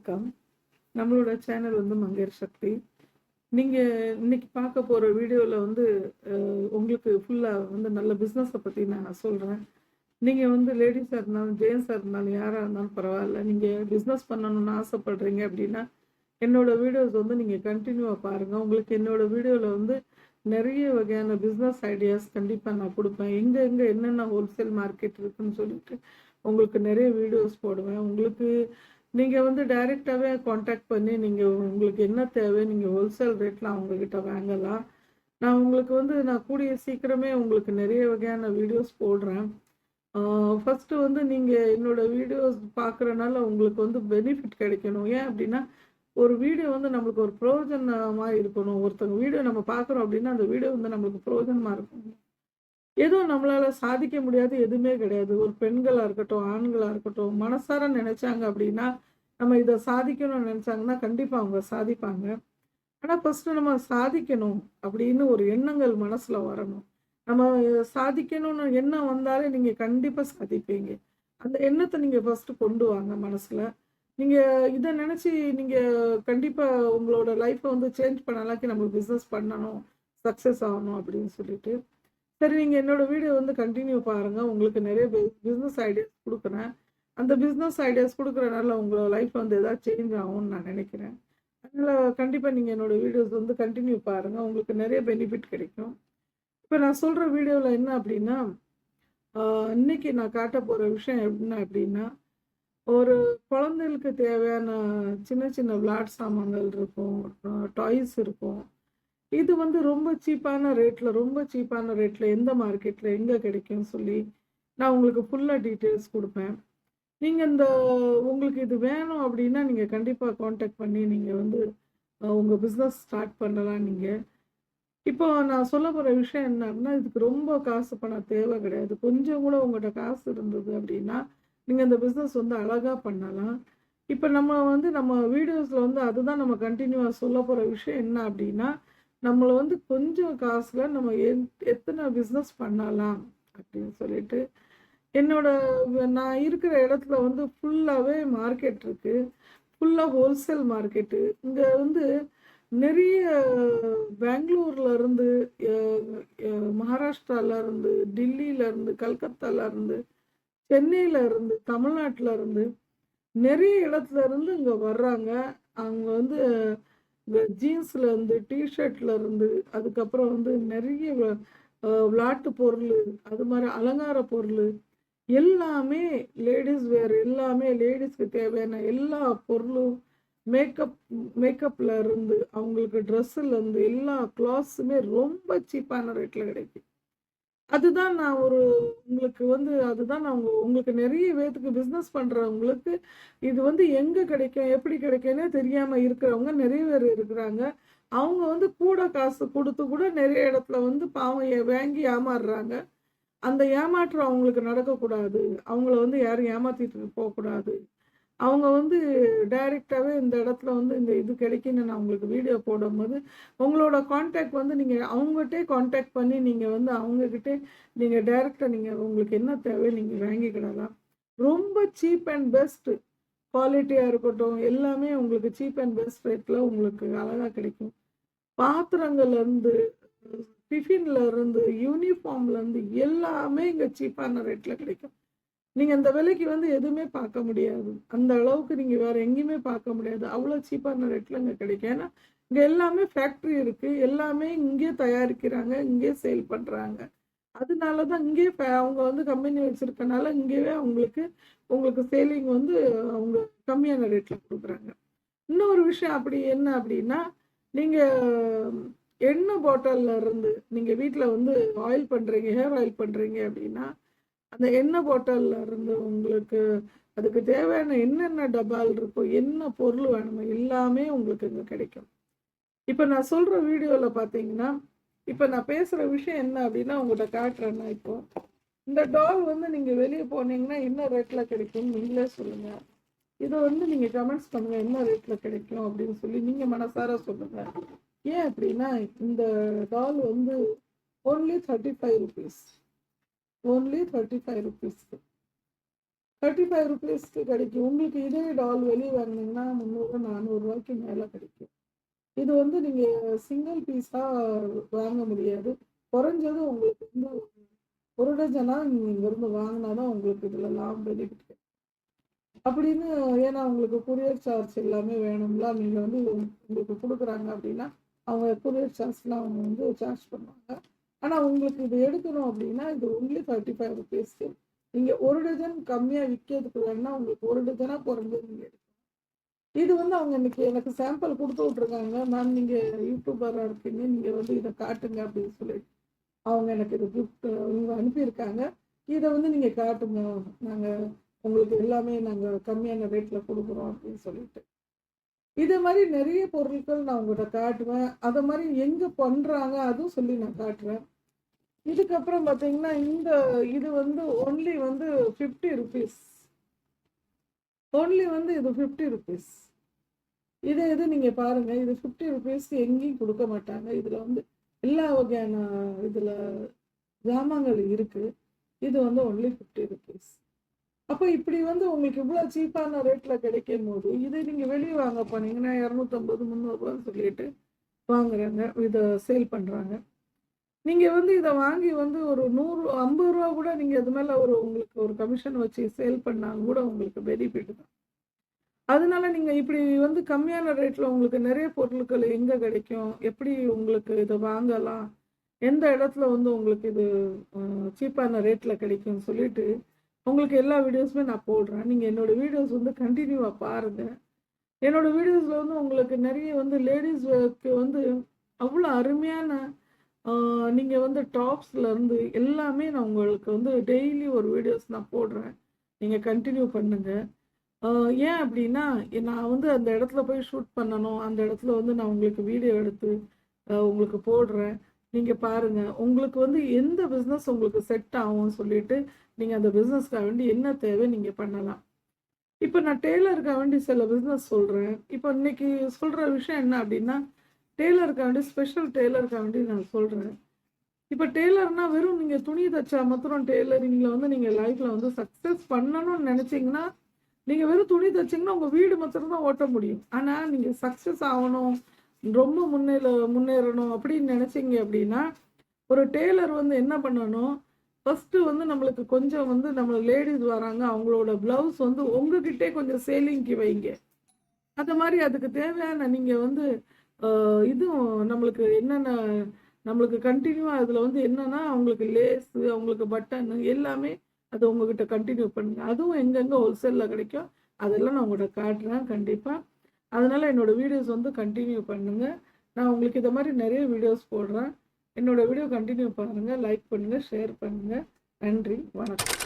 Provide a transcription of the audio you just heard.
வணக்கம். நம்மளோட சேனல் வந்து மங்கையர் சக்தி. நீங்க இன்னைக்கு பார்க்க போற வீடியோல வந்து உங்களுக்கு ஃபுல்லா வந்து நல்ல பிசினஸ பத்தி நான் சொல்றேன். நீங்க வந்து லேடீஸா இருந்தாலும், ஜென்ஸா இருந்தாலும், யாரா இருந்தாலும் பரவால்ல. நீங்க பிசினஸ் பண்ணணும்னு ஆசைப்படுறீங்க அப்படின்னா, என்னோட வீடியோஸ் வந்து நீங்க கன்டினியூவா பாருங்க. உங்களுக்கு என்னோட வீடியோல வந்து நெறைய வகையான பிசினஸ் ஐடியாஸ் கண்டிப்பா நான் குடுப்பேன். எங்க எங்க என்னென்ன ஹோல்சேல் மார்க்கெட் இருக்குன்னு சொல்லிட்டு, உங்களுக்கு நெறைய வீடியோஸ் போடுவேன். உங்களுக்கு நீங்க வந்து டைரக்ட்டாவே கான்டாக்ட் பண்ணி, நீங்க உங்களுக்கு என்ன தேவை, நீங்க ஹோல்சேல் ரேட்ல அவங்ககிட்ட வாங்கலாம். நான் கூடிய சீக்கிரமே உங்களுக்கு நெறைய வகையான வீடியோஸ் போடுறேன். ஆ ஃபர்ஸ்ட்டு வந்து நீங்க என்னோட வீடியோஸ் பார்க்குறனால உங்களுக்கு வந்து பெனிஃபிட் கிடைக்கணும். ஏன் அப்டின்னா, ஒரு வீடியோ வந்து நம்மளுக்கு ஒரு பிரயோஜனமா இருக்கணும். ஒருத்தவங்க வீடியோ நம்ம பார்க்குறோம் அப்டின்னா, அந்த வீடியோ வந்து நம்மளுக்கு பிரயோஜனமா இருக்கணும். ஏதோ நம்மளால சாதிக்க முடியாத எதுவுமே கிடையாது. ஒரு பெண்களா இருக்கட்டும், ஆண்களா இருக்கட்டும், மனசார நினைச்சாங்க அப்படின்னா, நம்ம இத சாதிக்கணும்னு நினைச்சாங்கன்னா, கண்டிப்பா அவங்க சாதிப்பாங்க. ஆனா ஃபர்ஸ்ட்டு நம்ம சாதிக்கணும் அப்படின்னு ஒரு எண்ணங்கள் மனசுல வரணும். நம்ம சாதிக்கணும்னு எண்ணம் வந்தாலே நீங்க கண்டிப்பா சாதிப்பீங்க. அந்த எண்ணத்த நீங்க ஃபர்ஸ்ட்டு கொண்டு வாங்க மனசுல. நீங்க இத நினைச்சு நீங்க கண்டிப்பா உங்களோட லைஃப்ப வந்து சேஞ்ச் பண்ணலாக்கி நம்ம பிசினஸ் பண்ணணும், சக்சஸ் ஆகணும் அப்படின்னு சொல்லிட்டு. சரி, நீங்க என்னோட வீடியோ வந்து கன்டின்யூ பாருங்க. உங்களுக்கு நெறைய பிசினஸ் ஐடியாஸ் குடுக்குறேன். அந்த பிசினஸ் ஐடியாஸ் குடுக்குறனால உங்களோட லைஃப் வந்து ஏதாவது சேஞ்ச் ஆகும்னு நான் நெனைக்கிறேன். அதனால கண்டிப்பா நீங்க என்னோட வீடியோஸ் வந்து கன்டின்யூ பாருங்க. உங்களுக்கு நெறைய பெனிஃபிட் கிடைக்கும். இப்ப நான் சொல்ற வீடியோல என்ன அப்டின்னா, ஆ இன்னைக்கு நான் காட்டப் போற விஷயம் என்ன அப்டின்னா, ஒரு குழந்தைகளுக்கு தேவையான சின்ன சின்ன விளையாட்டு சாமான்கள் இருக்கும். டாய்ஸ் இருக்கும். இது வந்து ரொம்ப சீப்பான ரேட்ல எந்த மார்க்கெட்ல எங்க கிடைக்கும்னு சொல்லி, நான் உங்களுக்கு ஃபுல்லா டீட்டெயில்ஸ் குடுப்பேன். நீங்க உங்களுக்கு இது வேணும் அப்டின்னா, நீங்க கண்டிப்பா கான்டாக்ட் பண்ணி நீங்க வந்து உங்க பிசினஸ் ஸ்டார்ட் பண்ணலாம் நீங்க. இப்போ நான் சொல்லப் போற விஷயம் என்ன அப்டின்னா, இதுக்கு ரொம்ப காசு பணம் தேவை கிடையாது. கொஞ்சம் கூட உங்கட்ட காசு இருந்தது அப்டின்னா, நீங்க இந்த பிசினஸ் வந்து அழகா பண்ணலாம். இப்ப நம்ம வீடியோஸ்ல வந்து அதுதான் நம்ம கன்டினியூவா சொல்லப் போற விஷயம் என்ன அப்டின்னா, நம்மள வந்து கொஞ்சம் காசுல நம்ம எத்தன பிசினஸ் பண்ணலாம் அப்டின்னு சொல்லிட்டு, என்னோட நான் இருக்கிற இடத்துல வந்து ஃபுல்லாவே மார்க்கெட் இருக்கு. ஃபுல்லா ஹோல்சேல் மார்க்கெட்டு. இங்க வந்து நெறைய பெங்களூர்ல இருந்து, அ அ மகாராஷ்டிரால இருந்து, டில்லில இருந்து, கல்கத்தால இருந்து, சென்னையில இருந்து, தமிழ்நாட்டுல இருந்து, நெறைய இடத்துல இருந்து இங்க வர்றாங்க. அவங்க வந்து இந்த ஜீன்ஸ்ல இருந்து, டீ ஷர்ட்ல இருந்து, அதுக்கப்புறம் வந்து நெறைய விளையாட்டு பொருளு, அது மாரி அலங்கார பொருளு, எல்லாமே லேடீஸ் வேர் எல்லாமே லேடீஸ்க்கு தேவையான எல்லா பொருளும், மேக்கப் மேக்கப்ல இருந்து, அவங்களுக்கு ட்ரெஸ்ஸுல இருந்து எல்லா கிளாத்ஸுமே ரொம்ப சீப்பான ரேட்ல கிடைக்கும். அதுதான் நான் ஒரு உங்களுக்கு வந்து அதுதான் நான் உங்களுக்கு நெறைய பேத்துக்கு பிசினஸ் பண்றவங்களுக்கு, இது வந்து எங்க கிடைக்கும், எப்படி கிடைக்கும்னே தெரியாம இருக்கிறவங்க நெறைய பேர் இருக்கிறாங்க. அவங்க வந்து கூட காசு குடுத்து கூட நெறைய இடத்துல வந்து பாவம் வாங்கி ஏமாறுறாங்க. அந்த ஏமாற்றம் அவங்களுக்கு நடக்கக்கூடாது. அவங்கள வந்து யாரும் ஏமாத்திட்டு போக்கூடாது. அவங்க வந்து டைரக்ட்டாவே இந்த இடத்துல வந்து இந்த இது கிடைக்குன்னு நான் உங்களுக்கு வீடியோ போடும்போது, உங்களோட கான்டாக்ட் வந்து நீங்க அவங்கட்டயே கான்டாக்ட் பண்ணி நீங்க வந்து அவங்ககிட்ட நீங்க டைரக்ட்டா நீங்க உங்களுக்கு என்ன தேவை நீங்க வாங்கிக்கிடலாம். ரொம்ப சீப் அண்ட் பெஸ்ட் குவாலிட்டியா இருக்கட்டும், எல்லாமே உங்களுக்கு சீப் அண்ட் பெஸ்ட் ரேட்ல உங்களுக்கு அழகா கிடைக்கும். பாத்திரங்கள்ல இருந்து, டிஃபன்ல இருந்து, யூனிஃபார்ம்ல இருந்து எல்லாமே இங்க சீப்பான ரேட்ல கிடைக்கும். நீங்க அந்த விலைக்கு வந்து எதுவுமே பார்க்க முடியாது. அந்த அளவுக்கு நீங்க வேற எங்கேயுமே பார்க்க முடியாது. அவ்வளோ சீப்பான ரேட்ல இங்க கிடைக்கும். ஏன்னா, இங்க எல்லாமே ஃபேக்டரி இருக்கு. எல்லாமே இங்கேயே தயாரிக்கிறாங்க. இங்கேயே சேல் பண்றாங்க. அதனால தான் இங்கேயே அவங்க வந்து கம்பெனி வச்சிருக்கனால இங்கேயே உங்களுக்கு சேலிங் வந்து அவங்க கம்மியான ரேட்ல குடுக்குறாங்க. இன்னொரு விஷயம் அப்படி என்ன அப்படின்னா, நீங்க எண்ணெய் பாட்டில்ல இருந்து நீங்க வீட்ல வந்து ஆயில் பண்றீங்க, ஹேர் ஆயில் பண்றீங்க அப்படின்னா, அந்த எண்ணெய் பாட்டில்ல இருந்து உங்களுக்கு அதுக்கு தேவையான என்னென்ன டப்பால் இருக்கோ, என்ன பொருள் வேணுமோ எல்லாமே உங்களுக்கு இங்க கிடைக்கும். இப்ப நான் சொல்ற வீடியோல பார்த்தீங்கன்னா, இப்ப நான் பேசுற விஷயம் என்ன அப்டின்னா, உங்கட்ட காட்டுறேன் நான் இப்போ. இந்த டால் வந்து நீங்க வெளிய போனீங்கன்னா, என்ன ரேட்ல கிடைக்கும்னு நீங்களே சொல்லுங்க. இத வந்து நீங்க கமெண்ட்ஸ் பண்ணுங்க. என்ன ரேட்ல கிடைக்கும் அப்டின்னு சொல்லி நீங்க மனசார சொல்லுங்க. ஏன் அப்டின்னா, இந்த டால் வந்து ஒன்லி ₹35. ஒன்லி ₹35. ₹35 கிடைக்கும். உங்களுக்கு இதே டால் வெளிய வாங்குனீங்கன்னா ரூ. 300, ரூ. 400 மேல கிடைக்கும். இது வந்து நீங்க சிங்கிள் பீஸா வாங்க முடியாது. குறைஞ்சது உங்களுக்கு வந்து 1 டஜனா நீங்க இங்கருந்து வாங்குனா தான் உங்களுக்கு இதுல பெனிஃபிட் கிடைக்கும். அப்படின்னு ஏன்னா உங்களுக்கு கொரியர் சார்ஜ் எல்லாமே வேணும்ல. நீங்க வந்து உங்களுக்கு குடுக்குறாங்க அப்படின்னா, அவங்க கொரியர் சார்ஜ்லாம் அவங்க வந்து சார்ஜ் பண்ணுவாங்க. ஆனா உங்களுக்கு இது எடுக்கணும் அப்படின்னா, இது ஒன்லி ₹35. நீங்க 1 டஜன் கம்மியா விக்கிறதுக்கு வேணும்னா, உங்களுக்கு 1 டஜனா குறைஞ்சது நீங்க எடுக்கலாம். இது வந்து அவங்க இன்னைக்கு எனக்கு சாம்பிள் குடுத்து விட்டுருக்காங்க. மேம் நீங்க யூடியூபரா இருக்கீங்க. நீங்க வந்து இத காட்டுங்க அப்படின்னு சொல்லிட்டு. அவங்க எனக்கு இது கிஃப்ட் இவங்க அனுப்பியிருக்காங்க. இத வந்து நீங்க காட்டுங்க. நாங்க உங்களுக்கு எல்லாமே நாங்க கம்மியான ரேட்ல குடுக்குறோம் அப்படின்னு சொல்லிட்டு. இதே மாரி நெறைய பொருட்கள் நான் உங்கட்ட காட்டுவேன். அத மாரி எங்க பண்றாங்க அதுவும் சொல்லி நான் காட்டுறேன். இதுக்கப்புறம் பார்த்தீங்கன்னா, இது வந்து ஒன்லி வந்து ₹50. ஒன்லி வந்து இது ₹50. இது நீங்க பாருங்க. இது ₹50 எங்கேயும் குடுக்க மாட்டாங்க. இதுல வந்து எல்லா வகையான இதுல ஜாமான்கள் இருக்கு. இது வந்து ஒன்லி ₹50. அப்ப இப்படி வந்து உங்களுக்கு இவ்ளோ சீப்பான ரேட்ல கிடைக்கும்போது, இத நீங்க வெளிய வாங்க போனீங்கன்னா ரூ. 250, ரூ. 300 சொல்லிட்டு வாங்குறாங்க. இத சேல் பண்றாங்க. நீங்க வந்து இத வாங்கி வந்து ஒரு 100 ரூ. 50 கூட நீங்க இது மேல உங்களுக்கு ஒரு கமிஷன் வச்சு சேல் பண்ணாலும் கூட உங்களுக்கு பெனிஃபிட் தான். அதனால நீங்க இப்படி வந்து கம்மியான ரேட்ல உங்களுக்கு நெறைய பொருட்கள் எங்க கிடைக்கும்? எப்படி உங்களுக்கு இத வாங்கலாம்? எந்த இடத்துல வந்து உங்களுக்கு இது சீப்பான ரேட்ல கிடைக்கும்னு சொல்லிட்டு, உங்களுக்கு எல்லா வீடியோஸுமே நான் போடுறேன். நீங்க என்னோட வீடியோஸ் வந்து கன்டினியூவா பாருங்க. என்னோட வீடியோஸ்ல வந்து உங்களுக்கு நெறைய வந்து லேடீஸ் வேர்க்கு வந்து அவ்வளோ அருமையான ஆ நீங்க வந்து டாப்ஸ்லருந்து எல்லாமே நான் உங்களுக்கு வந்து டெய்லி ஒரு வீடியோஸ் நான் போடுறேன். நீங்க கன்டின்யூ பண்ணுங்க. ஆ ஏன் அப்டின்னா, நான் வந்து அந்த இடத்துல போய் ஷூட் பண்ணணும். அந்த இடத்துல வந்து நான் உங்களுக்கு வீடியோ எடுத்து உங்களுக்கு போடுறேன். நீங்க பாருங்க. உங்களுக்கு வந்து எந்த பிசினஸ் உங்களுக்கு செட் ஆகும்னு சொல்லிட்டு, நீங்க அந்த பிசினஸ்க்காக வேண்டி என்ன தேவை நீங்க பண்ணலாம். இப்ப நான் டெய்லருக்காக வேண்டி சில பிசினஸ் சொல்றேன். இப்ப இன்னைக்கு சொல்ற விஷயம் என்ன அப்டின்னா, டெய்லருக்காக வேண்டி ஸ்பெஷல் டெய்லருக்காக வேண்டி நான் சொல்றேன். இப்ப டெய்லர்னா வெறும் நீங்க துணி தச்சா மாத்திரம் டெய்லரிங்ல வந்து நீங்க லைஃப்ல வந்து சக்சஸ் பண்ணணும்னு நெனச்சீங்கன்னா, நீங்க வெறும் துணி தச்சீங்கன்னா, உங்க வீடு மாத்திரம் தான் ஓட்ட முடியும். ஆனா, நீங்க சக்சஸ் ஆவணும், ரொம்ப முன்னேறணும் அப்படின்னு நெனச்சீங்க அப்படின்னா, ஒரு டெய்லர் வந்து என்ன பண்ணணும், ஃபர்ஸ்ட்டு வந்து நம்மளுக்கு கொஞ்சம் வந்து நம்ம லேடீஸ் வராங்க, அவங்களோட ப்ளவுஸ் வந்து உங்ககிட்டயே கொஞ்சம் சேலிங்க்கு வைங்க. அந்த மாரி அதுக்கு தேவையான நீங்க வந்து இதுவும் நம்மளுக்கு என்னென்ன நம்மளுக்கு கன்டினியூவா அதில வந்து என்னன்னா, அவங்களுக்கு லேஸு, அவங்களுக்கு பட்டனு எல்லாமே அது உங்ககிட்ட கன்டின்யூ பண்ணுங்க. அதுவும் எங்கெங்க ஹோல்சேல்ல கிடைக்கும், அதெல்லாம் நான் உங்கள்ட்ட காட்டுறேன் கண்டிப்பா. அதனால என்னோட வீடியோஸ் வந்து கன்டின்யூ பண்ணுங்க. நான் உங்களுக்கு இத மாரி நெறைய வீடியோஸ் போடுறேன். என்னோட வீடியோ கன்டின்யூ பாருங்க, லைக் பண்ணுங்க, ஷேர் பண்ணுங்க. நன்றி, வணக்கம்.